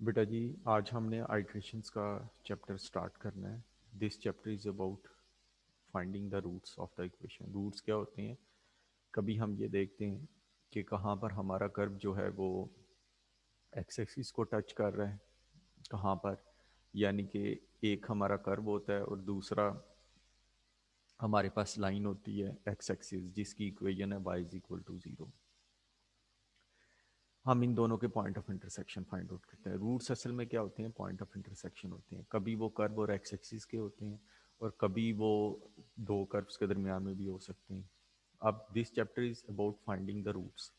बेटा जी, आज हमने आइट्रेशंस का चैप्टर स्टार्ट करना है. This chapter is about finding the roots of the equation. Roots क्या होते हैं? कभी हम ये देखते हैं कि कहाँ पर हमारा कर्व जो है वो एक्स एक्सिस को टच कर रहा है, कहाँ पर, यानी कि एक हमारा कर्व होता है और दूसरा हमारे पास लाइन होती है एक्स एक्सिस जिसकी इक्वेशन है y इज इक्वल टू 0. हम इन दोनों के point of intersection find out करते हैं. रूट्स असल में क्या होते हैं? पॉइंट ऑफ इंटरसेक्शन होते हैं. कभी वो कर्व और एक्स एक्सिस के होते हैं और कभी वो दो कर्व्स के दरमियान में भी हो सकते हैं. अब this chapter is about finding the roots.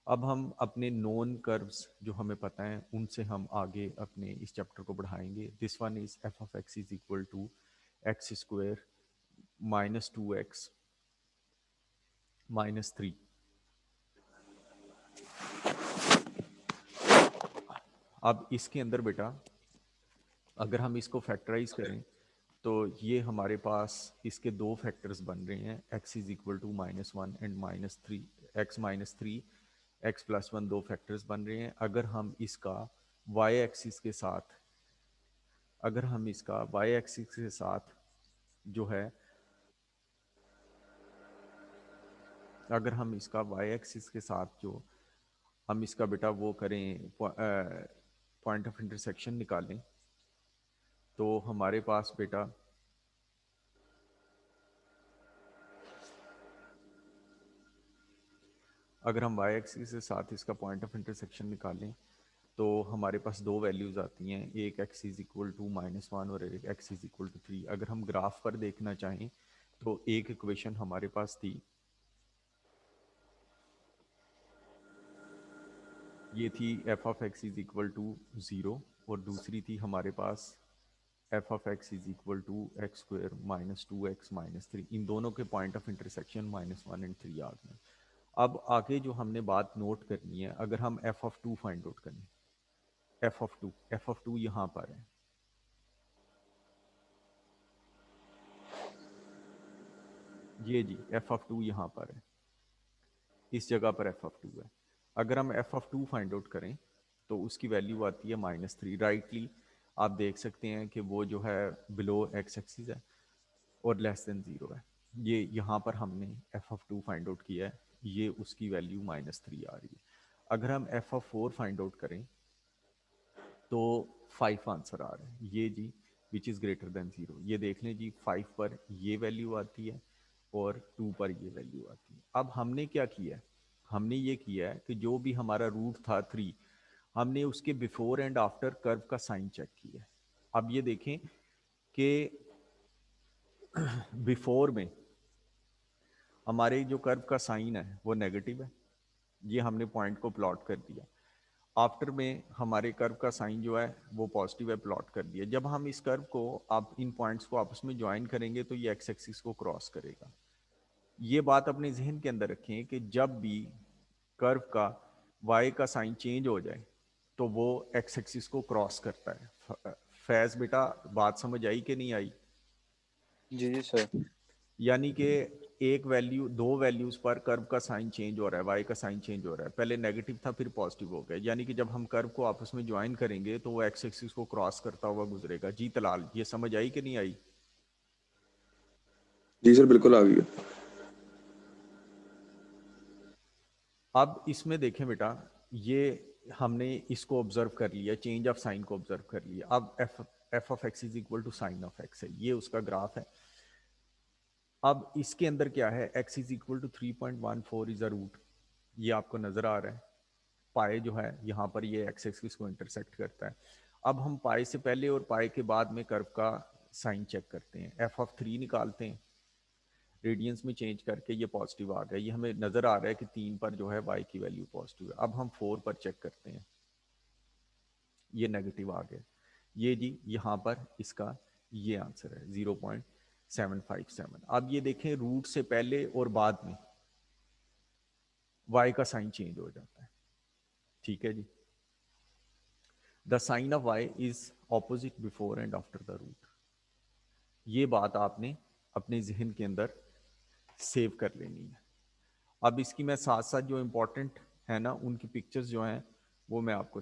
अब हम अपने नोन कर्व्स जो हमें पता है उनसे हम आगे अपने इस चैप्टर को बढ़ाएंगे. This one is f of x is equal to x square minus 2x minus 3. अब इसके अंदर बेटा अगर हम इसको फैक्टराइज करें तो ये हमारे पास इसके दो फैक्टर्स बन रहे हैं. x is equal to -1 and -3, x-3 x+1 दो फैक्टर्स बन रहे हैं. y एक्सिस के साथ अगर हम इसका y एक्सिस के साथ जो है अगर हम इसका y एक्सिस के साथ जो हम इसका बेटा वो करें पॉइंट ऑफ इंटरसेक्शन निकालें तो हमारे पास बेटा अगर हम y एक्सिस के साथ इसका पॉइंट ऑफ इंटरसेक्शन निकालें तो हमारे पास दो वैल्यूज आती हैं, एक x इज इक्वल टू -1 और एक x इज इक्वल टू 3. अगर हम ग्राफ पर देखना चाहें तो एक इक्वेशन हमारे पास थी, ये थी f of x is equal to 0 और दूसरी थी हमारे पास f of x is equal to x square minus 2x minus 3. इन दोनों के पॉइंट ऑफ इंटरसेक्शन -1 एंड 3 आ गए. अब आगे जो हमने बात नोट करनी है, अगर हम f ऑफ 2 फाइंड आउट करें, f ऑफ 2 यहाँ पर है, ये जी f ऑफ 2 यहाँ पर है, इस जगह पर f ऑफ 2 है. अगर हम f ऑफ 2 फाइंड आउट करें तो उसकी वैल्यू आती है -3. राइटली आप देख सकते हैं कि वो जो है बिलो एक्स एक्सिस है और लेस देन 0 है. ये यहाँ पर हमने f ऑफ 2 फाइंड आउट किया है, ये उसकी वैल्यू -3 आ रही है. अगर हम f ऑफ 4 फाइंड आउट करें तो 5 आंसर आ रहा है, ये जी विच इज़ ग्रेटर देन 0. ये देख लें जी, 5 पर ये वैल्यू आती है और 2 पर ये वैल्यू आती है. अब हमने क्या किया है? हमने ये किया है कि जो भी हमारा रूट था 3, हमने उसके बिफोर एंड आफ्टर कर्व का साइन चेक किया है. अब ये देखें कि बिफोर में हमारे जो कर्व का साइन है वो नेगेटिव है, ये हमने पॉइंट को प्लॉट कर दिया. आफ्टर में हमारे कर्व का साइन जो है वो पॉजिटिव है, प्लॉट कर दिया. जब हम इस कर्व को आप इन पॉइंट्स को आपस में ज्वाइन करेंगे तो ये एक्स एक्सिस को क्रॉस करेगा. ये बात अपने जहन के अंदर रखें कि जब भी कर्व का वाई का साइन चेंज हो जाए तो वो एक्स एक्सिस को क्रॉस करता है. फैज बेटा बात समझ आई कि नहीं आई? जी जी सर। यानी कि एक वैल्यू, दो वैल्यूज पर कर्व का साइन चेंज हो रहा है, वाई का साइन चेंज हो रहा है. पहले नेगेटिव था फिर पॉजिटिव हो गया, यानी कि जब हम कर्व को आपस में ज्वाइन करेंगे तो वो एक्स एक्सिस को क्रॉस करता हुआ गुजरेगा. जी तलाल, ये समझ आई कि नहीं आई? जी सर, बिल्कुल आ गई है। अब इसमें देखें बेटा, ये हमने इसको ऑब्जर्व कर लिया, चेंज ऑफ साइन को ऑब्जर्व कर लिया. अब f of x is equal to sine of x है, ये उसका ग्राफ है. अब इसके अंदर क्या है? x is equal to 3.14 is a root, ये आपको नजर आ रहा है. पाए जो है यहाँ पर ये एक्स एक्सिस को इंटरसेक्ट करता है. अब हम पाए से पहले और पाए के बाद में कर्व का साइन चेक करते हैं. f(3) निकालते हैं, रेडियंस में चेंज करके ये पॉजिटिव आ गया. ये हमें नजर आ रहा है कि 3 पर जो है y की वैल्यू पॉजिटिव है. अब हम 4 पर चेक करते हैं, ये नेगेटिव आ गया. ये जी यहाँ पर इसका ये आंसर है 0.757. अब ये देखें, रूट से पहले और बाद में y का साइन चेंज हो जाता है. ठीक है जी. The sign of y is opposite before and after the root. ये बात आपने अपने जहन के अंदर सेव कर लेनी है. अब इसकी मैं साथ साथ जो इंपॉर्टेंट है ना उनकी पिक्चर्स जो हैं वो मैं आपको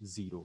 0.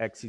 x y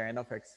tan of x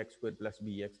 ax² + bx +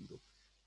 0.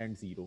and 0.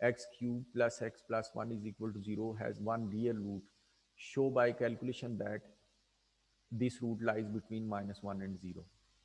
x³ + x + 1 = 0 has one real root. Show by calculation that this root lies between -1 and 0.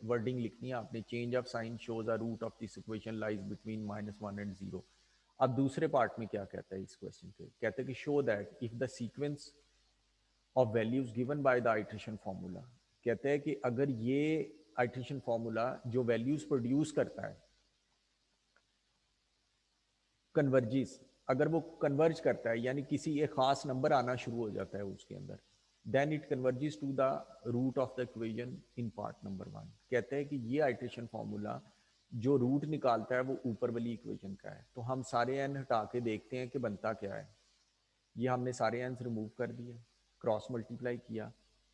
Wording लिखनी है आपने, change of sign shows a root of this equation lies between -1 and 0। अब दूसरे part में क्या कहता है इस क्वेश्चन के, कहते हैं कि show that if the sequence of values given by the iteration formula, कहते हैं कि अगर ये आइट्रेशन फॉर्मूला जो वैल्यूज प्रोड्यूस करता है कन्वर्जिस, अगर वो कन्वर्ज करता है यानी किसी एक खास नंबर आना शुरू हो जाता है उसके अंदर, then it converges to the root of the equation in part number 1। कहते हैं कि ये आइट्रेशन फॉर्मूला जो रूट निकालता है वो ऊपर वाली इक्वेशन का है। तो हम सारे एन हटा के देखते हैं कि बनता क्या है। ये हमने सारे एन रिमूव कर दिए, क्रॉस मल्टीप्लाई किया,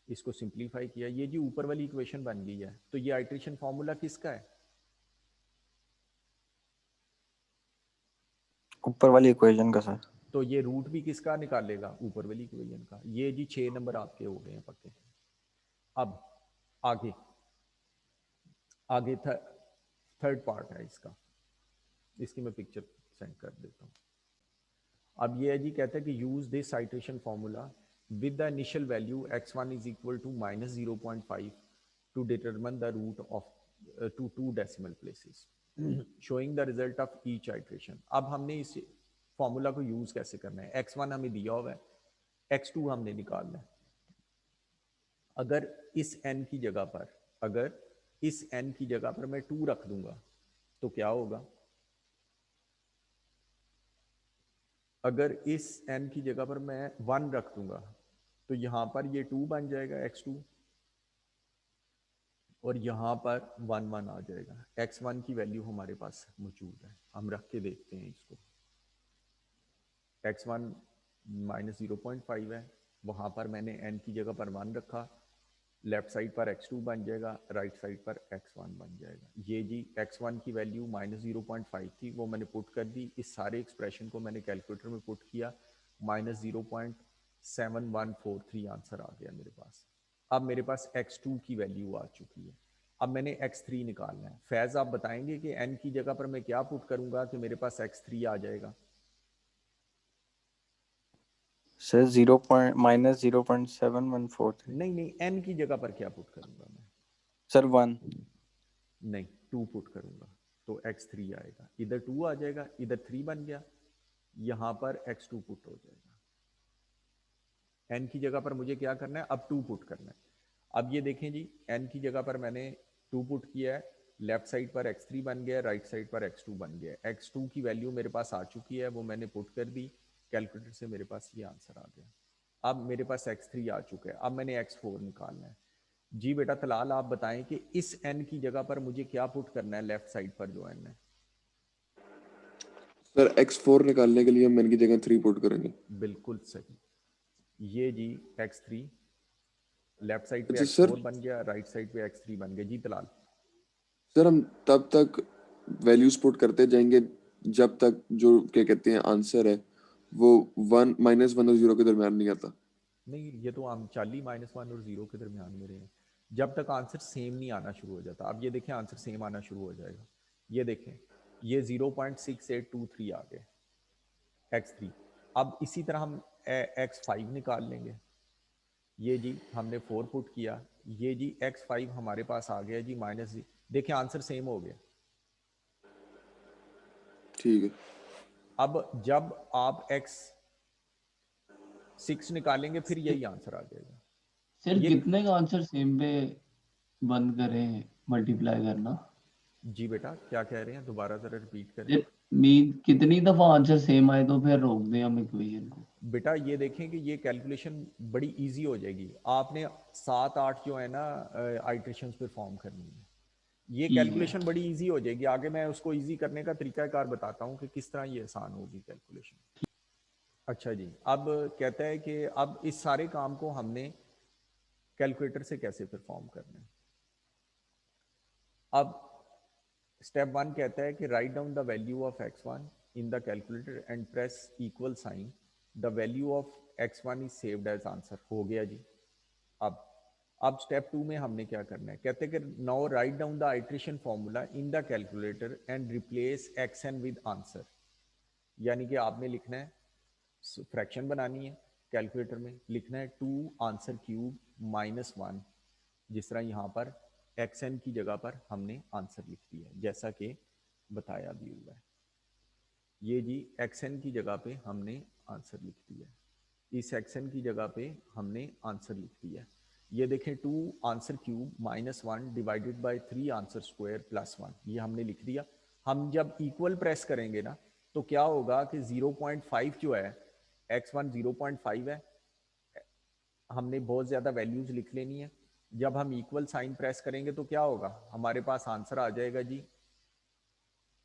इसको सिंप्लीफाई किया, ये जी ऊपर वाली इक्वेशन बन गई है। तो ये आइट्रेशन फॉर्मूला किसका है? ऊपर वाली इक्वेशन का सर। तो ये रूट भी किसका निकालेगा? ऊपर वाली इक्वेशन का। ये जी 6 नंबर आपके हो गए हैं पक्के। अब आगे आगे थर्ड पार्ट है इसका, इसकी मैं पिक्चर सेंड कर देता हूँ। अब ये है जी, कहते हैं कि use this iteration formula with the initial value x1 is equal to -0.5 to determine the root of to 2 decimal places showing the result of each iteration. अब हमने इस फॉर्मूला को यूज कैसे करना है? x1 हमें दिया हुआ है, x2 हमने निकालना है। अगर इस n की जगह पर, अगर इस n की जगह पर मैं 2 रख दूंगा तो क्या होगा? अगर इस n की जगह पर मैं 1 रख दूंगा तो यहां पर ये 2 बन जाएगा x2, और यहां पर 1 1 आ जाएगा। x1 की वैल्यू हमारे पास मौजूद है, हम रख के देखते हैं इसको। x1 -0.5 है, वहां पर मैंने n की जगह पर 1 रखा, लेफ्ट साइड पर x2 बन जाएगा, राइट साइड पर x1 बन जाएगा। ये जी x1 की वैल्यू -0.5 थी, वो मैंने पुट कर दी। इस सारे एक्सप्रेशन को मैंने कैलकुलेटर में पुट किया, -0.7143 आंसर आ गया मेरे पास। अब मेरे पास x2 की वैल्यू आ चुकी है। अब मैंने x3 निकालना है। फैज आप बताएंगे कि n की जगह पर मैं क्या पुट करूंगा कि मेरे पास x3 आ जाएगा? सर -0.7143। नहीं, n की जगह पर क्या पुट करूंगा मैं? सर 1। नहीं, 2 पुट करूंगा तो x3 आएगा। इधर 2 आ जाएगा, इधर 3 बन गया, यहां पर x2 पुट हो जाएगा। n की जगह पर मुझे क्या करना है? अब 2 पुट करना है। अब ये देखें जी, n की जगह पर मैंने 2 पुट किया है, लेफ्ट साइड पर x3 बन गया, राइट साइड पर x2 बन गया। x2 की वैल्यू मेरे पास आ चुकी है, वो मैंने पुट कर दी कैलकुलेटर से, मेरे पास ये आंसर आ गया। अब मेरे पास x3 आ चुका है, अब मैंने x4 निकालना है। जी बेटा तलाल, आप बताएं कि इस n की जगह पर मुझे क्या पुट करना है लेफ्ट साइड पर जो n है? सर x4 निकालने के लिए हम n की जगह 3 पुट करेंगे। बिल्कुल सही। ये जी x3 लेफ्ट साइड पे अच्छा सर, x4 बन गया, राइट साइड पे x3 बन गया। जी तलाल। सर हम तब तक वैल्यूज पुट करते जाएंगे जब तक जो क्या कहते हैं आंसर है वो 1 -1 और 0 के दरमियान नहीं आता। नहीं, ये तो हम चाली -1 और 0 के दरमियान में रहे हैं, जब तक आंसर सेम नहीं आना शुरू हो जाता। अब ये देखें आंसर सेम आना शुरू हो जाएगा। ये देखें, ये 0.6823 आ गए x3। अब इसी तरह हम x5 निकाल लेंगे। ये जी हमने 4 पुट किया, ये जी x5 हमारे पास आ गया जी माइनस। देखिए आंसर सेम हो गया। ठीक है। अब जब आप x6 निकालेंगे फिर यही आंसर आ जाएगा। सर ये कितने का आंसर सेम पे बंद करें मल्टीप्लाई करना? जी बेटा क्या कह रहे हैं, दोबारा जरा रिपीट करें। सर मीन कितनी दफा आंसर सेम आए तो फिर रोक दें हम इक्वेशन को? बेटा ये देखें कि ये कैलकुलेशन बड़ी इजी हो जाएगी। आपने 7-8 जो है ना आइट्रेशंस परफॉर्म करनी है, ये ठीक है। कैलकुलेशन बड़ी इजी हो जाएगी। आगे मैं उसको इजी करने का तरीकाकार बताता हूँ कि किस तरह ये आसान होगी कैलकुलेशन। अच्छा जी, अब कहता है कि अब इस सारे काम को हमने कैलकुलेटर से कैसे परफॉर्म करना है। अब स्टेप 1 कहता है कि write down the value of x1 in the calculator and press equal sign, the value of x1 is saved as answer. हो गया जी। अब स्टेप 2 में हमने क्या करना है, कहते हैं कि now right down the iteration formula in the calculator and replace xn with answer. यानी कि आपने लिखना है, फ्रैक्शन बनानी है, कैलकुलेटर में लिखना है 2 आंसर क्यूब -1, जिस तरह यहाँ पर एक्स एन की जगह पर हमने आंसर लिख दिया जैसा कि बताया भी हुआ है। ये जी एक्स एन की जगह पे हमने आंसर लिख दिया, इस एक्स एन की जगह पे हमने आंसर लिख दिया। ये देखें 2 answer cube -1 divided by 3 answer square +1, ये हमने लिख दिया। हम जब इक्वल प्रेस करेंगे ना तो क्या होगा कि 0.5 जो है x1 0.5 है, हमने बहुत ज़्यादा वैल्यूज लिख लेनी है। जब हम इक्वल साइन प्रेस करेंगे तो क्या होगा, हमारे पास आंसर आ जाएगा जी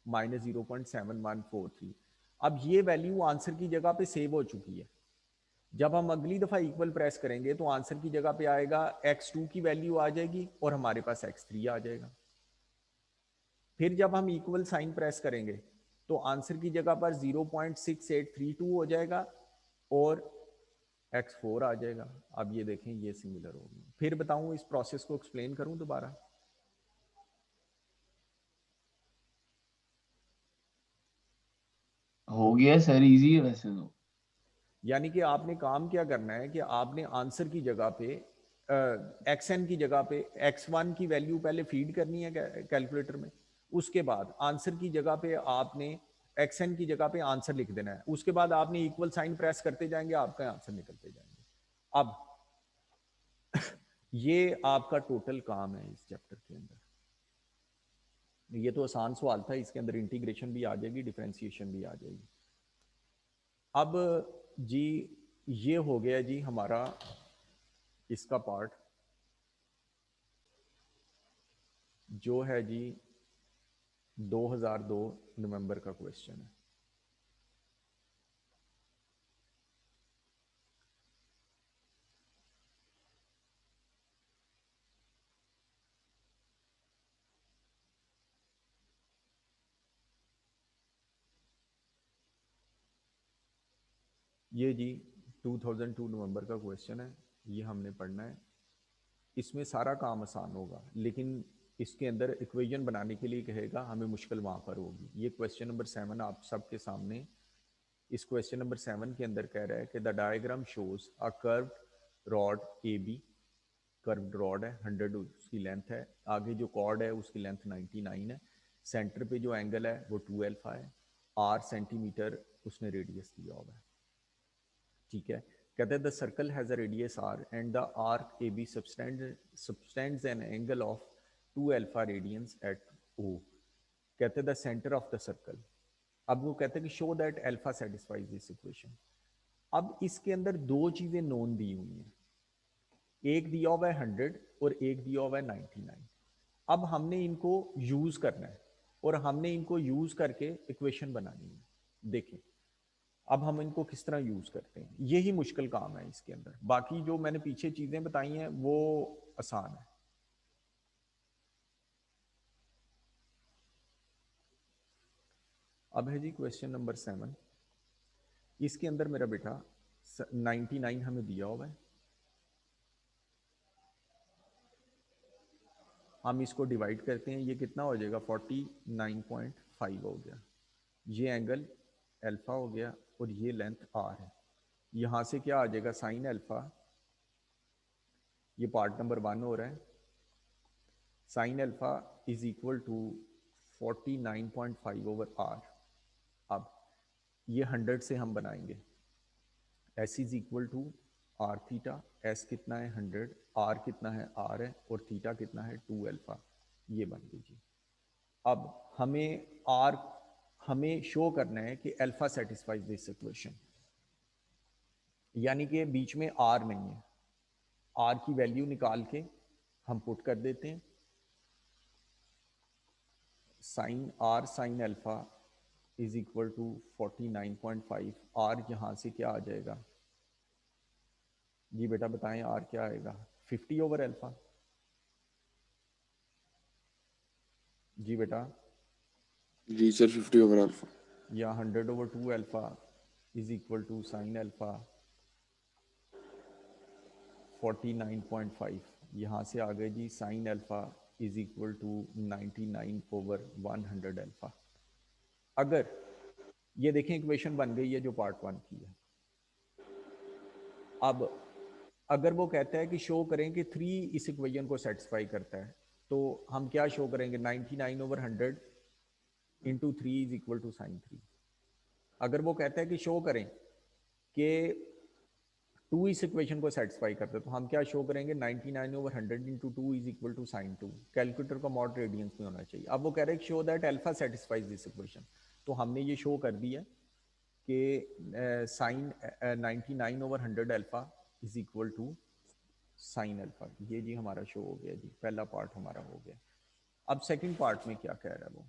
-0.7143। अब ये वैल्यू आंसर की जगह पे सेव हो चुकी है। जब हम अगली दफ़ा इक्वल प्रेस करेंगे तो आंसर की जगह पे आएगा x2 की वैल्यू आ जाएगी और हमारे पास x3 आ जाएगा। फिर जब हम इक्वल साइन प्रेस करेंगे तो आंसर की जगह पर 0.6832 हो जाएगा और x4 आ जाएगा। अब ये देखें ये सिमिलर होगी। फिर बताऊं इस प्रोसेस को एक्सप्लेन करूं दोबारा? हो गया सर, इजी है वैसे तो। यानी कि आपने काम क्या करना है कि आपने आंसर की जगह पे एक्स एन की जगह पे x1 की वैल्यू पहले फीड करनी है कैलकुलेटर में, उसके बाद आंसर की जगह पे आपने एक्स एन की जगह पे आंसर लिख देना है, उसके बाद आपने इक्वल साइन प्रेस करते जाएंगे, आपका आंसर निकलते जाएंगे। अब ये आपका टोटल काम है इस चैप्टर के अंदर। ये तो आसान सवाल था, इसके अंदर इंटीग्रेशन भी आ जाएगी, डिफरेंशिएशन भी आ जाएगी। अब जी ये हो गया जी हमारा इसका पार्ट जो है जी 2002 नवंबर का क्वेश्चन है। ये जी 2002 नवंबर का क्वेश्चन है, ये हमने पढ़ना है। इसमें सारा काम आसान होगा, लेकिन इसके अंदर इक्वेशन बनाने के लिए कहेगा हमें मुश्किल वहाँ पर होगी। ये क्वेश्चन नंबर 7 आप सबके सामने, इस क्वेश्चन नंबर 7 के अंदर कह रहा है कि the diagram shows a curved rod A B, curved rod है 100 उसकी लेंथ है, आगे जो कॉर्ड है उसकी लेंथ 99 है, सेंटर पे जो एंगल है वो 2 अल्फा है, r सेंटीमीटर उसने रेडियस दिया हुआ है। ठीक है, कहते हैं the circle has a radius r and the arc A B subtends an angle of 2 alpha radians at o। कहते हैं the centre of the circle. अब वो कहते हैं कि show that alpha satisfies this equation. अब इसके अंदर दो चीजें नोन दी हुई हैं, एक दिया हुआ है 100 और एक दिया हुआ है 99। अब हमने इनको यूज करना है और हमने इनको यूज करके इक्वेशन बनानी है। देखें अब हम इनको किस तरह यूज करते हैं, यही मुश्किल काम है इसके अंदर। बाकी जो मैंने पीछे चीजें बताई हैं वो आसान है। अब है जी क्वेश्चन नंबर 7। इसके अंदर मेरा बेटा 99 हमें दिया हुआ है, हम इसको डिवाइड करते हैं, ये कितना हो जाएगा 49.5 हो गया। ये एंगल अल्फा हो गया और ये लेंथ r है। यहाँ से क्या आ जाएगा साइन अल्फा, ये पार्ट नंबर 1 हो रहा है, sine alpha is equal to 49.5 over r। अब ये 100 से हम बनाएंगे, s is equal to r theta, s कितना है 100, r कितना है r है और थीटा कितना है 2 अल्फा। ये बन गई जी। अब हमें शो करना है कि अल्फा सेटिस्फाइज दिस इक्वेशन, यानी कि बीच में r नहीं है, r की वैल्यू निकाल के हम पुट कर देते हैं, sine r sine alpha is equal to 49.5, r यहाँ से क्या आ जाएगा जी बेटा बताएं, r क्या आएगा 50 ओवर अल्फा। जी बेटा, जी सर 50 ओवर अल्फा। या 100 over 2 alpha is equal to sine alpha 49.5, यहाँ से आ गए जी sine alpha is equal to 99 over 100 alpha. अगर ये देखें इक्वेशन बन गई है जो पार्ट 1 की है। अब अगर वो कहता है कि शो करें कि 3 इस इक्वेशन को सेटिस्फाई करता है, तो हम क्या शो करेंगे 99/100 into 3 is equal to sine 3। अगर वो कहता है कि शो करें कि 2 इस इक्वेशन को सेटिस्फाई करते हैं, तो हम क्या शो करेंगे 99/100 into 2 is equal to sine 2। Calculator का मॉड रेडियंस में होना चाहिए। अब वो कह रहे हैं show that alpha satisfies this equation, तो हमने ये शो कर दिया कि sine 99/100 alpha is equal to sine alpha. ये जी हमारा शो हो गया जी, पहला पार्ट हमारा हो गया। अब सेकंड पार्ट में क्या कह रहा है वो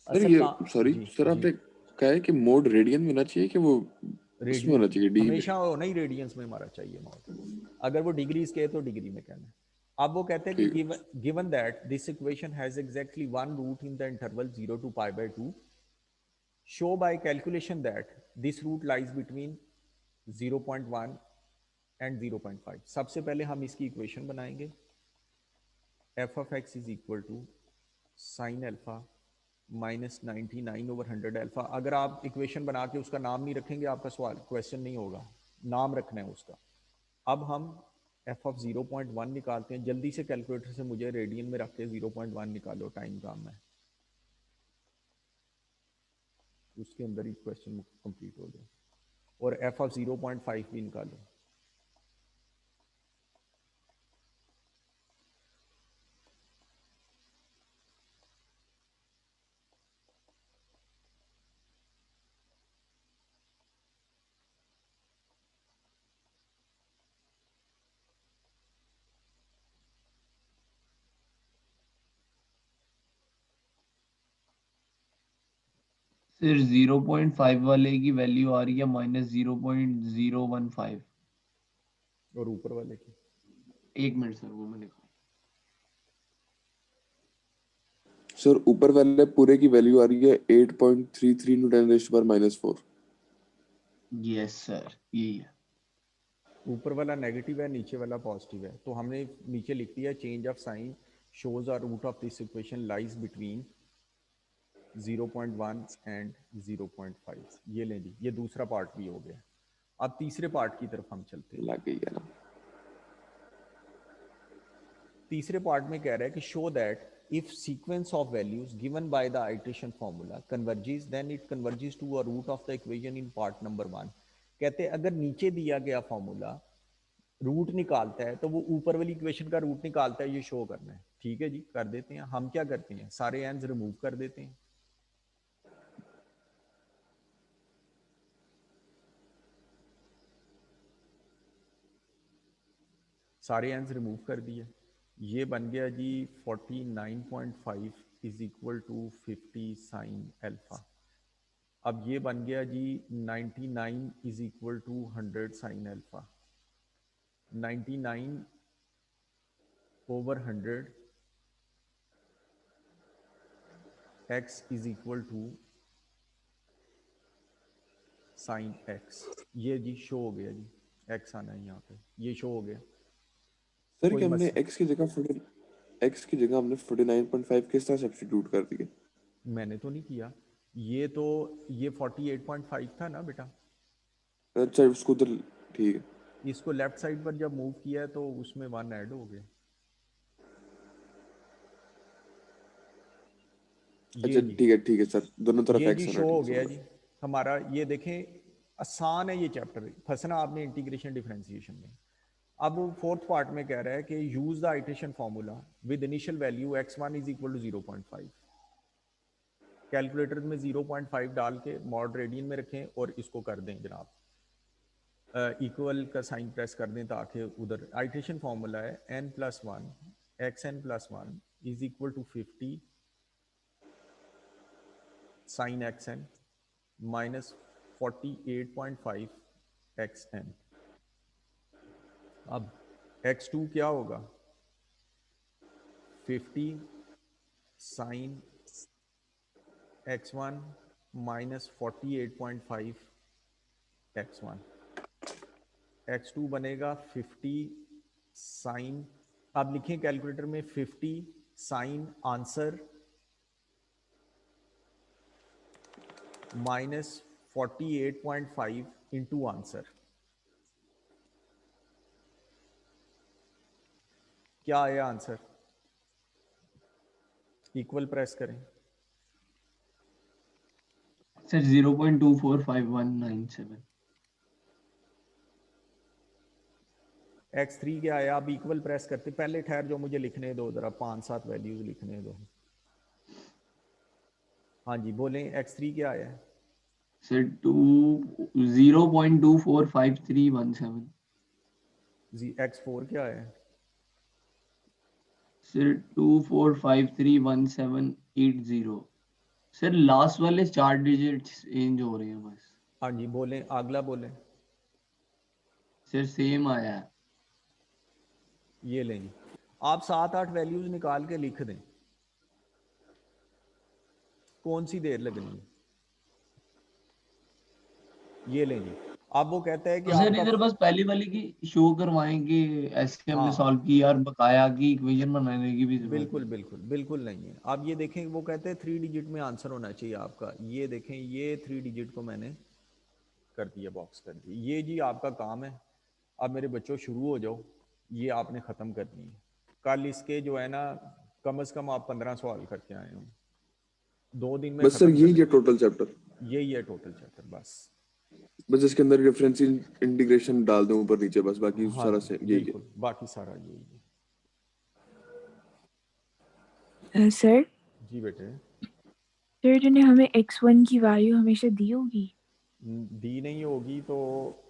सर असल ये का सॉरी जी सर, जी आपने कहा है कि मोड रेडियन में होना चाहिए कि वो उसमें होना चाहिए डी में? हमेशा होना ही रेडियंस में हमारा चाहिए मॉड। अगर वो डिग्रीज के तो डिग्री में कहना है। अब वो कहते हैं कि ठीक है। Given that this equation has exactly one root in the interval 0 to π/2, show by calculation that this root lies between 0.1 and 0.5। सबसे पहले हम इसकी इक्वेशन बनाएंगे f of x is equal to sine alpha minus 99/100 alpha. अगर आप equation बना के उसका नाम नहीं रखेंगे आपका सवाल क्वेश्चन नहीं होगा, नाम रखना है उसका। अब हम f of 0.1 निकालते हैं। जल्दी से कैलकुलेटर से मुझे रेडियन में रख के 0.1 निकालो, टाइम काम है, उसके अंदर ही क्वेश्चन कंप्लीट हो जाए। और f of 0.5 भी निकालो। फिर 0.5 वाले की वैल्यू आ रही है -0.015। और ऊपर वाले की 1 मिनट सर, वो मैंने सर ऊपर वाले पूरे की वैल्यू आ रही है 8.33 × 10⁻⁻⁴। यस सर, यही है। ऊपर वाला नेगेटिव है, नीचे वाला पॉजिटिव है, तो हमने नीचे लिख दिया change of sign shows are root of this equation lies between 0.1 and 0.5। ये लें जी, ये दूसरा पार्ट भी हो गया। अब तीसरे पार्ट की तरफ हम चलते हैं। लग गई है ना? तीसरे पार्ट में कह रहा है कि show that if sequence of values given by the iteration formula converges then it converges to a root of the equation in part number 1। कहते हैं अगर नीचे दिया गया फॉर्मूला रूट निकालता है तो वो ऊपर वाली इक्वेशन का रूट निकालता है, ये शो करना है। ठीक है जी, कर देते हैं। हम क्या करते हैं, सारे एंस रिमूव कर देते हैं। सारे एंस रिमूव कर दिए, ये बन गया जी 49.5 is equal to 50 sine alpha. अब ये बन गया जी 99 is equal to 100 sine alpha. 99/100 x is equal to sine x। ये जी शो हो गया जी, x आना है यहाँ पे, ये शो हो गया। सर कोई कि हमने मस x की जगह हमने 49.5 किस तरह सब्स्टिट्यूट कर दिए? मैंने तो नहीं किया, ये तो ये 48.5 था ना बेटा, अच्छा उसको उधर, ठीक है। इसको लेफ्ट साइड पर जब मूव किया तो उसमें 1 ऐड हो गया। अच्छा ये जी, ठीक है सर, दोनों तरफ ये जी x होना, शो हो ठीक गया समझ जी हमारा। ये देखें आसान है ये चैप्टर, फंसना आपने इंटीग्रेशन डिफरेंशिएशन में। अब फोर्थ पार्ट में कह रहा है कि use the iteration formula with initial value x1 is equal to 0.5। Calculator में 0.5 डाल के मॉड रेडियन में रखें और इसको कर दें जनाब, इक्वल का साइन प्रेस कर दें ताकि उधर आइट्रेशन फॉर्मूला है n+1 xn+1 is equal to 50 sine xn minus 48.5 xn। अब x2 क्या होगा 50 sign x1 minus 48.5 x1। x2 बनेगा 50 साइन, अब लिखें कैलकुलेटर में 50 sine answer minus 48.5 into answer. क्या आया आंसर इक्वल प्रेस करें, सर 0.245197 x3 क्या आया? आप इक्वल प्रेस करते, पहले ठहर जो मुझे लिखने दो जरा, 5-7 वैल्यूज लिखने दो। हाँ जी बोलें, x3 क्या आया है? सर 0.245317 x4 क्या है? सर 24531780 सर लास्ट वाले 4 डिजिट्स चेंज हो रहे हैं बस। हाँ जी बोलें, अगला बोलें। सर सेम आया है। ये लें जी, आप 7-8 वैल्यूज निकाल के लिख दें, कौन सी देर लगनी है। ये लें जी, अब वो कहता है कि तो सर आपका, इधर बस पहली वाली की शो करवाएंगे ऐसे हमने हाँ सॉल्व की यार, बकाया की इक्वेशन बनाने की भी जरूरत बिल्कुल नहीं। बिल्कुल बिल्कुल नहीं है। अब ये देखें, वो कहते हैं 3 डिजिट में आंसर होना चाहिए आपका। ये देखें, ये 3 डिजिट को मैंने कर दिया, बॉक्स कर दिया। ये जी आपका काम है। अब मेरे बच्चों शुरू हो जाओ, ये आपने ख़त्म करनी है। कल इसके जो है ना, कम से कम आप 15 सवाल करके आए हो, 2 दिन में बस सर ख़त्म यही कर। है टोटल चैप्टर, यही है टोटल चैप्टर बस। बस इसके अंदर रेफरेंस इंटीग्रेशन डाल दूं ऊपर नीचे, बस बाकी हाँ सारा जी सेम यही है। बिल्कुल, बाकी सारा यही है। सर जी बेटे, सर ने हमें x1 की वैल्यू हमेशा दी होगी? दी नहीं होगी तो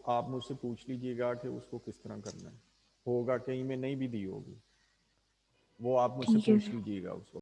आप मुझसे पूछ लीजिएगा कि उसको किस तरह करना है। होगा कहीं में नहीं भी दी होगी, वो आप मुझसे ठीक है पूछ सर। लीजिएगा उसको।